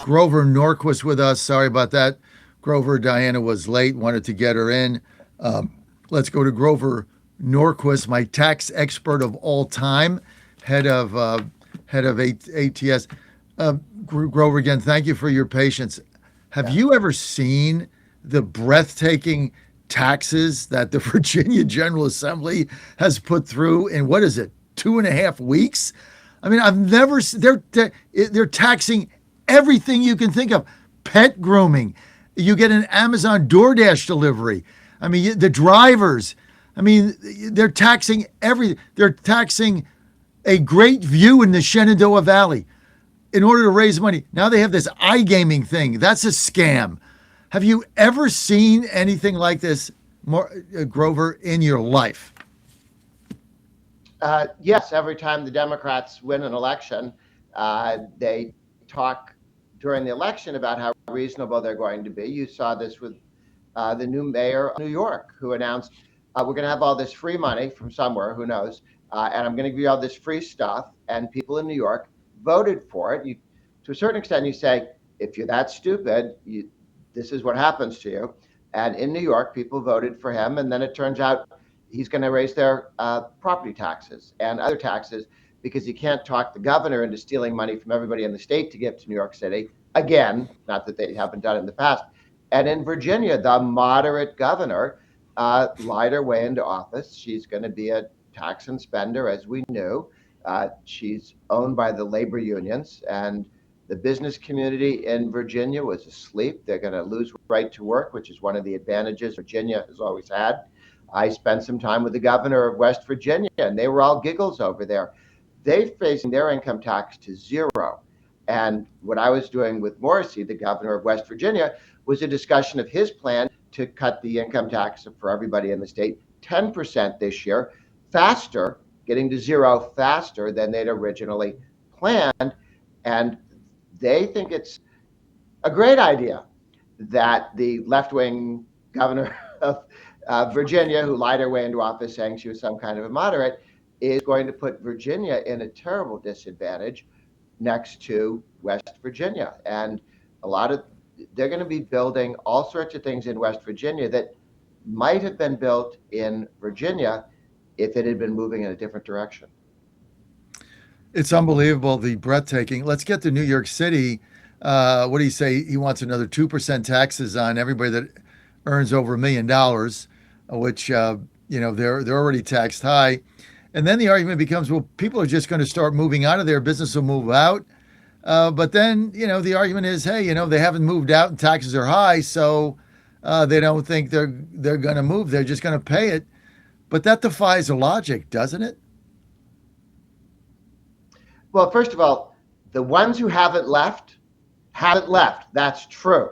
Grover Norquist with us. Sorry about that. Grover, Diana was late, wanted to get her in. Um, let's go to Grover Norquist, my tax expert of all time, head of ATS. Grover, again, thank you for your patience. Have Yeah. you ever seen the breathtaking taxes that the Virginia General Assembly has put through in what is it, 2.5 weeks? I mean, I've never. They're taxing everything you can think of. Pet grooming. You get an Amazon DoorDash delivery. I mean, the drivers. I mean, they're taxing everything. They're taxing a great view in the Shenandoah Valley in order to raise money. Now they have this iGaming thing. That's a scam. Have you ever seen anything like this, Grover, in your life? Yes, every time the Democrats win an election, they talk during the election about how reasonable they're going to be. You saw this with the new mayor of New York, who announced, we're going to have all this free money from somewhere, who knows, and I'm going to give you all this free stuff. And people in New York voted for it. To a certain extent, you say, if you're that stupid, this is what happens to you. And in New York, people voted for him. And then it turns out he's going to raise their property taxes and other taxes because he can't talk the governor into stealing money from everybody in the state to give to New York City. Again, not that they haven't done it in the past. And in Virginia, the moderate governor lied her way into office. She's going to be a tax and spender, as we knew. She's owned by the labor unions, and the business community in Virginia was asleep. They're going to lose right to work, which is one of the advantages Virginia has always had. I spent some time with the governor of West Virginia, and they were all giggles over there. They're facing their income tax to zero. And what I was doing with Morrissey, the governor of West Virginia, was a discussion of his plan to cut the income tax for everybody in the state 10% this year, faster, getting to zero faster than they'd originally planned. And they think it's a great idea that the left wing governor of Virginia, who lied her way into office saying she was some kind of a moderate, is going to put Virginia in a terrible disadvantage next to West Virginia. And a lot of they're going to be building all sorts of things in West Virginia that might have been built in Virginia if it had been moving in a different direction. It's unbelievable, the breathtaking. Let's get to New York City. What do you say? He wants another 2% taxes on everybody that earns over $1 million, which they're already taxed high. And then the argument becomes, well, people are just going to start moving out of there. Business will move out. But then, the argument is, hey, they haven't moved out and taxes are high, so they don't think they're going to move. They're just going to pay it. But that defies logic, doesn't it? Well, first of all, the ones who haven't left. That's true.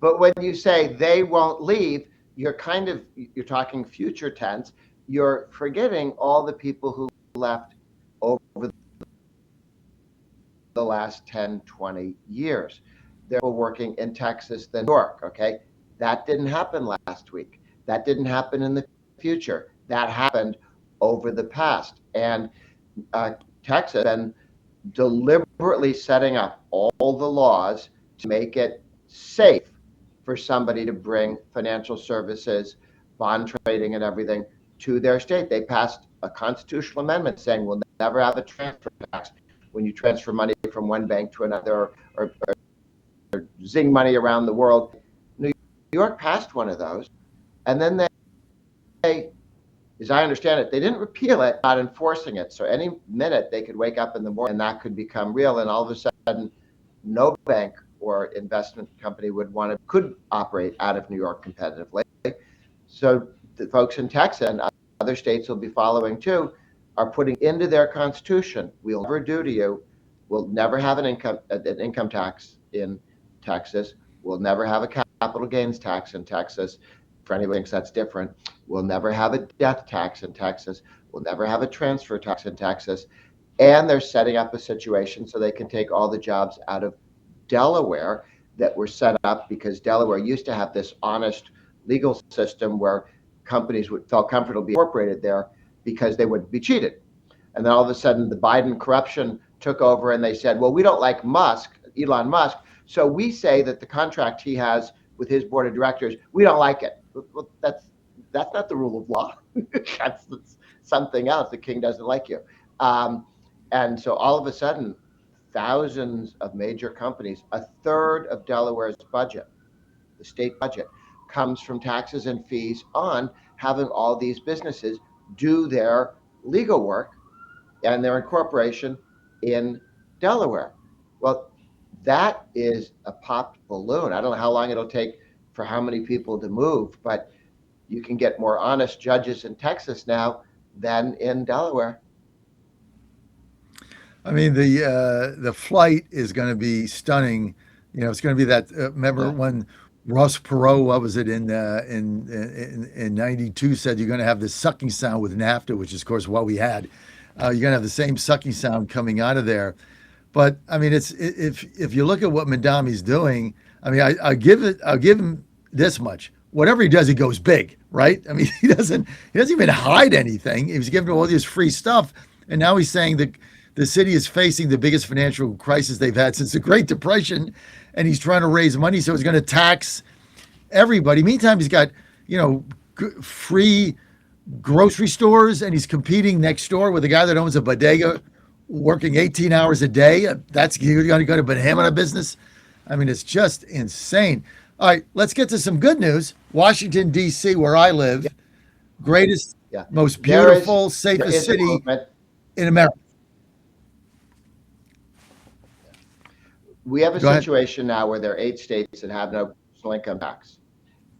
But when you say they won't leave, you're talking future tense. You're forgetting all the people who left over the last 10, 20 years. They're working in Texas than New York, okay? That didn't happen last week. That didn't happen in the future. That happened over the past. And Texas has been deliberately setting up all the laws to make it safe for somebody to bring financial services, bond trading, and everything to their state. They passed a constitutional amendment saying we'll never have a transfer tax when you transfer money from one bank to another or zing money around the world. New York passed one of those, and then they, as I understand it, they didn't repeal it, not enforcing it. So any minute they could wake up in the morning and that could become real, and all of a sudden, no bank or investment company could operate out of New York competitively. So the folks in Texas and other states will be following too, are putting into their constitution, we'll never do to you, we'll never have an income tax in Texas, we'll never have a capital gains tax in Texas. For anybody who thinks that's different, we'll never have a death tax in Texas, we'll never have a transfer tax in Texas. And they're setting up a situation so they can take all the jobs out of Delaware that were set up because Delaware used to have this honest legal system where companies felt comfortable being incorporated there because they wouldn't be cheated. And then all of a sudden, the Biden corruption took over, and they said, "Well, we don't like Elon Musk, So we say that the contract he has with his board of directors, we don't like it. Well, that's not the rule of law. that's something else. The king doesn't like you. Um, and so all of a sudden, thousands of major companies, a third of Delaware's budget, the state budget, comes from taxes and fees on having all these businesses do their legal work and their incorporation in Delaware. Well, that is a popped balloon. I don't know how long it'll take for how many people to move, but you can get more honest judges in Texas now than in Delaware. I mean, the flight is going to be stunning. You know, it's going to be that. Remember Yeah. when Ross Perot, what was it in '92, said you're going to have this sucking sound with NAFTA, which is of course what we had. You're going to have the same sucking sound coming out of there. But I mean, if you look at what Madami's doing, I mean, I'll give him this much. Whatever he does, he goes big, right? I mean, he doesn't even hide anything. He was giving all this free stuff, and now he's saying that the city is facing the biggest financial crisis they've had since the Great Depression, and he's trying to raise money, so he's going to tax everybody. Meantime, he's got free grocery stores, and he's competing next door with a guy that owns a bodega, working 18 hours a day. That's you're going to go to banana business. I mean, it's just insane. All right, let's get to some good news. Washington D.C., where I live, greatest, Yeah. most There beautiful, there safest is a city movement. in America. We have a Go ahead. situation now where there are 8 states that have no personal income tax.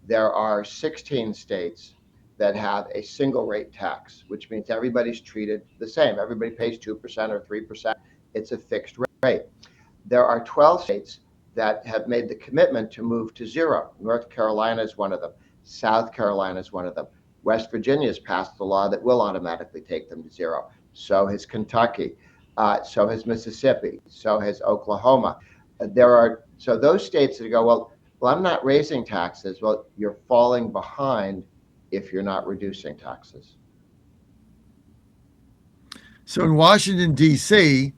There are 16 states that have a single rate tax, which means everybody's treated the same. Everybody pays 2% or 3%. It's a fixed rate. There are 12 states that have made the commitment to move to zero. North Carolina is one of them. South Carolina is one of them. West Virginia has passed a law that will automatically take them to zero. So has Kentucky. So has Mississippi. So has Oklahoma. So those states that go, well, I'm not raising taxes. Well, you're falling behind if you're not reducing taxes. So in Washington, D.C.,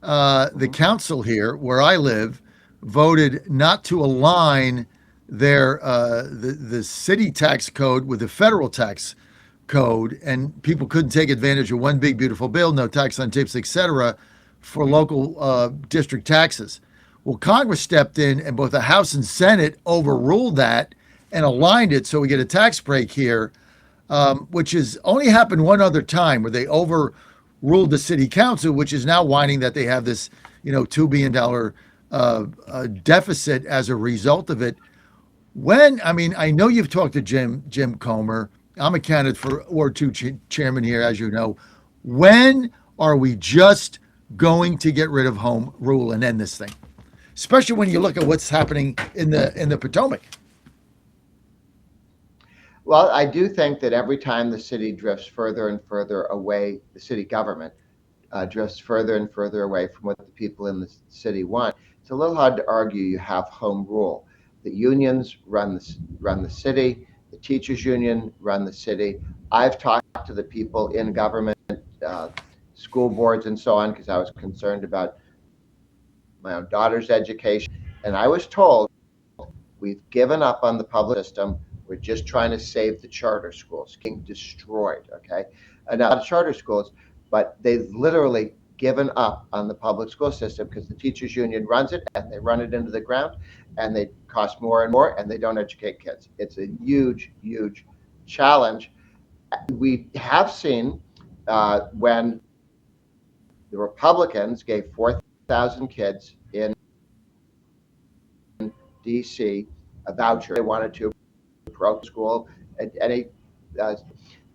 the Mhm. council here, where I live, voted not to align the city tax code with the federal tax code, and people couldn't take advantage of one big beautiful bill, no tax on tips, etc., for local district taxes. Well, Congress stepped in, and both the House and Senate overruled that and aligned it, so we get a tax break here, which has only happened one other time where they overruled the city council, which is now whining that they have this, $2 billion deficit as a result of it. I mean, I know you've talked to Jim Comer. I'm a candidate for Ward 2 chairman here, as you know. When are we just going to get rid of home rule and end this thing? Especially when you look at what's happening in the Potomac. Well, I do think that every time the city drifts further and further away, the city government drifts further and further away from what the people in the city want, it's a little hard to argue you have home rule. The unions run the city. The teachers union run the city. I've talked to the people in government, uh, school boards, and so on, because I was concerned about my own daughter's education, and I was told we've given up on the public system. We're just trying to save the charter schools being destroyed. Okay, and now charter schools, but they've literally given up on the public school system because the teachers union runs it and they run it into the ground, and they cost more and more, and they don't educate kids. It's a huge, huge challenge. We have seen when the Republicans gave 4,000 kids in DC a voucher. They wanted to pro school at any, uh,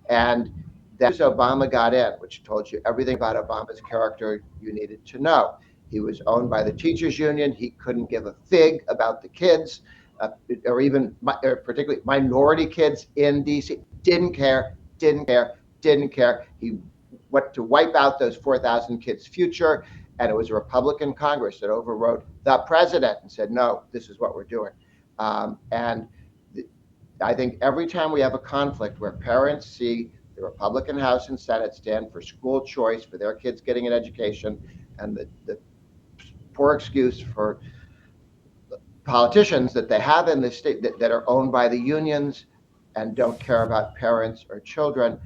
and then Obama got in, which told you everything about Obama's character you needed to know. He was owned by the teachers union. He couldn't give a fig about the kids, or even or particularly minority kids in DC. Didn't care, didn't care, didn't care. He went to wipe out those 4,000 kids' future, and it was a Republican Congress that overrode the president and said, no, this is what we're doing. And I think every time we have a conflict where parents see the Republican House and Senate stand for school choice for their kids getting an education, and the poor excuse for politicians that they have in the state that are owned by the unions and don't care about parents or children.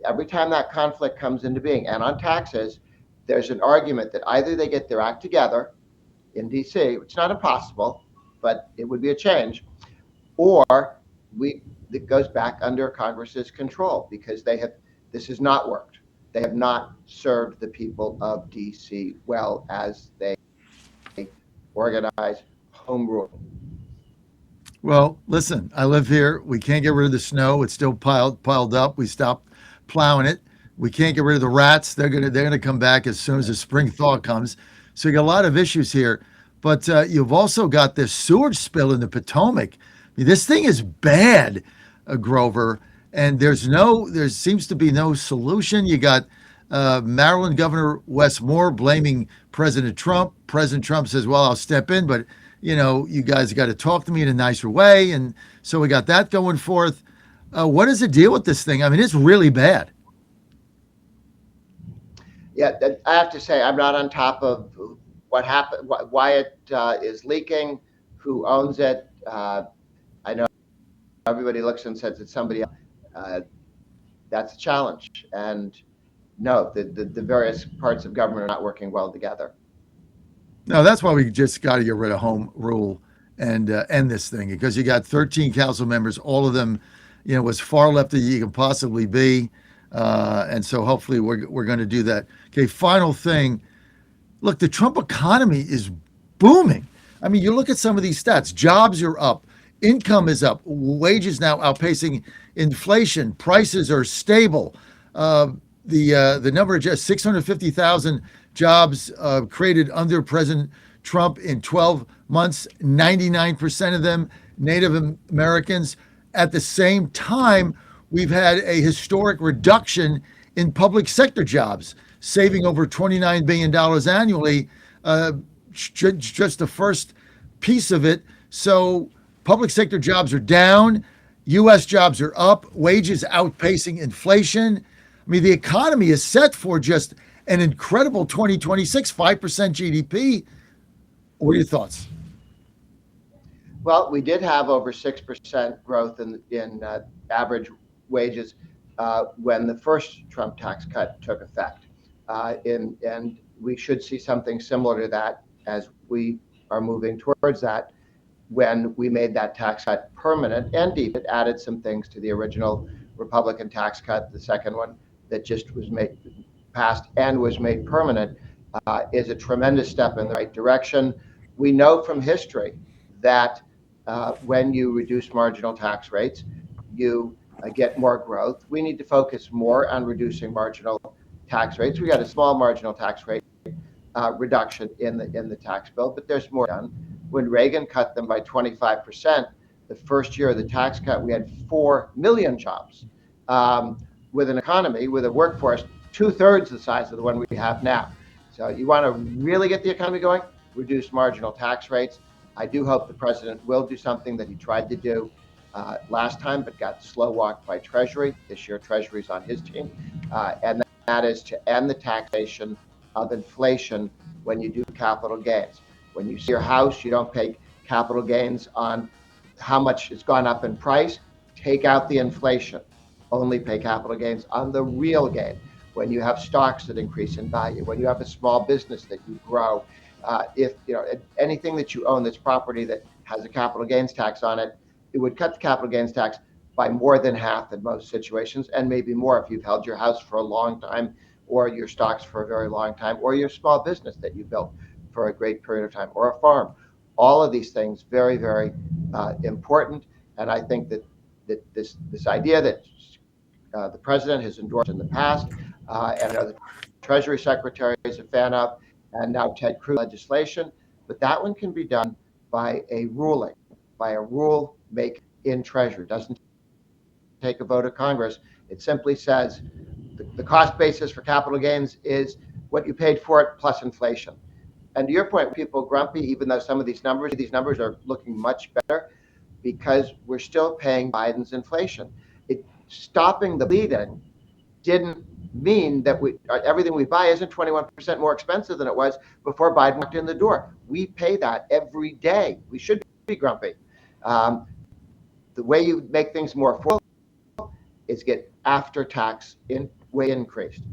Every time that conflict comes into being, and on taxes, there's an argument that either they get their act together in DC, which is not impossible, but it would be a change, or we it goes back under Congress's control because they have this has not worked. They have not served the people of DC well as they organize home rule. Well, listen, I live here. We can't get rid of the snow. It's still piled up. We stopped plowing it. We can't get rid of the rats. They're gonna come back as soon as the spring thaw comes. So you got a lot of issues here. But you've also got this sewage spill in the Potomac. I mean, this thing is bad, Grover, and there seems to be no solution. You got Maryland Governor Wes Moore blaming President Trump. President Trump says, "Well, I'll step in, but you guys got to talk to me in a nicer way." And so we got that going forth. What is the deal with this thing? I mean, it's really bad. Yeah, I have to say I'm not on top of what happened, why it is leaking, who owns it. I know everybody looks and says it's somebody else. Uh, that's a challenge, and no, the various parts of government are not working well together. No, that's why we just got to get rid of home rule and end this thing because you got 13 council members, all of them, as far left as you can possibly be. And so hopefully we're going to do that. Okay, final thing. Look, the Trump economy is booming. I mean, you look at some of these stats. Jobs are up. Income is up. Wages now outpacing inflation. Prices are stable. The number of just 650,000 jobs created under President Trump in 12 months, 99% of them Native Americans. At the same time, we've had a historic reduction in public sector jobs, saving over $29 billion annually, just the first piece of it. So public sector jobs are down, U.S. jobs are up, wages outpacing inflation. I mean, the economy is set for just an incredible 2026, 5% GDP. What are your thoughts? Well, we did have over 6% growth in average wages when the first Trump tax cut took effect. And we should see something similar to that as we are moving towards that when we made that tax cut permanent and deep. It added some things to the original Republican tax cut. The second one that just was passed and was made permanent is a tremendous step in the right direction. We know from history that when you reduce marginal tax rates, you get more growth. We need to focus more on reducing marginal tax rates. We got a small marginal tax rate reduction in the tax bill, but there's more done. When Reagan cut them by 25%, the first year of the tax cut, we had 4 million jobs with an economy, with a workforce 2/3 the size of the one we have now. So you want to really get the economy going, reduce marginal tax rates. I do hope the president will do something that he tried to do last time, but got slow walked by Treasury. This year, Treasury's on his team. And that is to end the taxation of inflation when you do capital gains. When you see your house, you don't pay capital gains on how much it's gone up in price. Take out the inflation. Only pay capital gains on the real gain. When you have stocks that increase in value, when you have a small business that you grow, if anything that you own that's property that has a capital gains tax on it, it would cut the capital gains tax by more than half in most situations, and maybe more if you've held your house for a long time, or your stocks for a very long time, or your small business that you built for a great period of time, or a farm. All of these things very, very important, and I think that this idea that the president has endorsed in the past, and I know the Treasury Secretary is a fan of, and now Ted Cruz legislation, but that one can be done by a ruling, by a rule make in Treasury. It doesn't take a vote of Congress. It simply says the cost basis for capital gains is what you paid for it plus inflation. And to your point, people grumpy, even though some of these numbers are looking much better because we're still paying Biden's inflation. Stopping the bleeding didn't mean that everything we buy isn't 21% more expensive than it was before Biden walked in the door. We pay that every day. We should grumpy. Um, the way you make things more affordable is get after tax way increased.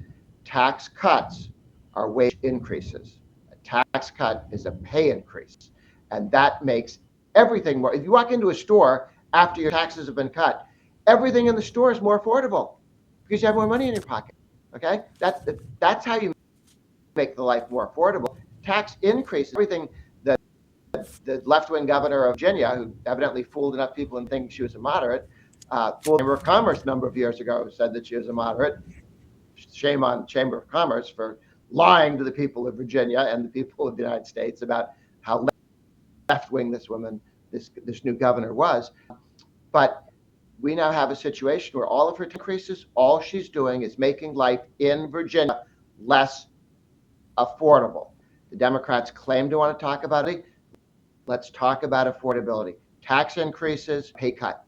Tax cuts are wage increases. A tax cut is a pay increase. And that makes everything more. If you walk into a store after your taxes have been cut, everything in the store is more affordable because you have more money in your pocket. Okay? That's how you make the life more affordable. Tax increases everything. The left-wing governor of Virginia, who evidently fooled enough people and think she was a moderate, fooled the Chamber of Commerce a number of years ago, said that she was a moderate. Shame on Chamber of Commerce for lying to the people of Virginia and the people of the United States about how left-wing this woman, this new governor was. But we now have a situation where all of her increases, all she's doing is making life in Virginia less affordable. The Democrats claim to want to talk about it. Let's talk about affordability. Tax increases, pay cut.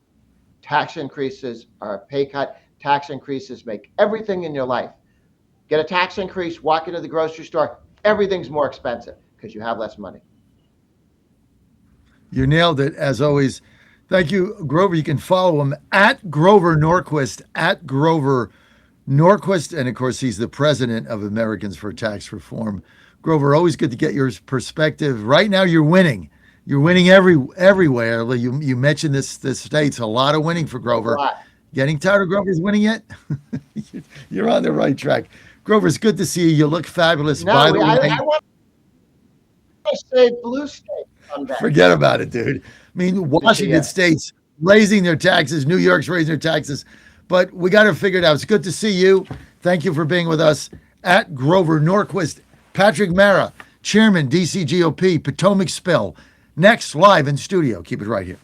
Tax increases are a pay cut. Tax increases make everything in your life. Get a tax increase, walk into the grocery store, everything's more expensive because you have less money. You nailed it, as always. Thank you, Grover. You can follow him at Grover Norquist, at Grover Norquist. And of course, he's the president of Americans for Tax Reform. Grover, always good to get your perspective. Right now, you're winning. You're winning everywhere. You mentioned this state's a lot of winning for Grover. Getting tired of Grover's winning yet? You're on the right track. Grover, it's good to see you. You look fabulous. No, By the way, I want to say blue state. Forget about it, dude. I mean, Washington State's raising their taxes. New York's raising their taxes. But we got to figure it out. It's good to see you. Thank you for being with us. At Grover Norquist, Patrick Mara, Chairman, DC GOP, Potomac Spill. Next, live in studio. Keep it right here.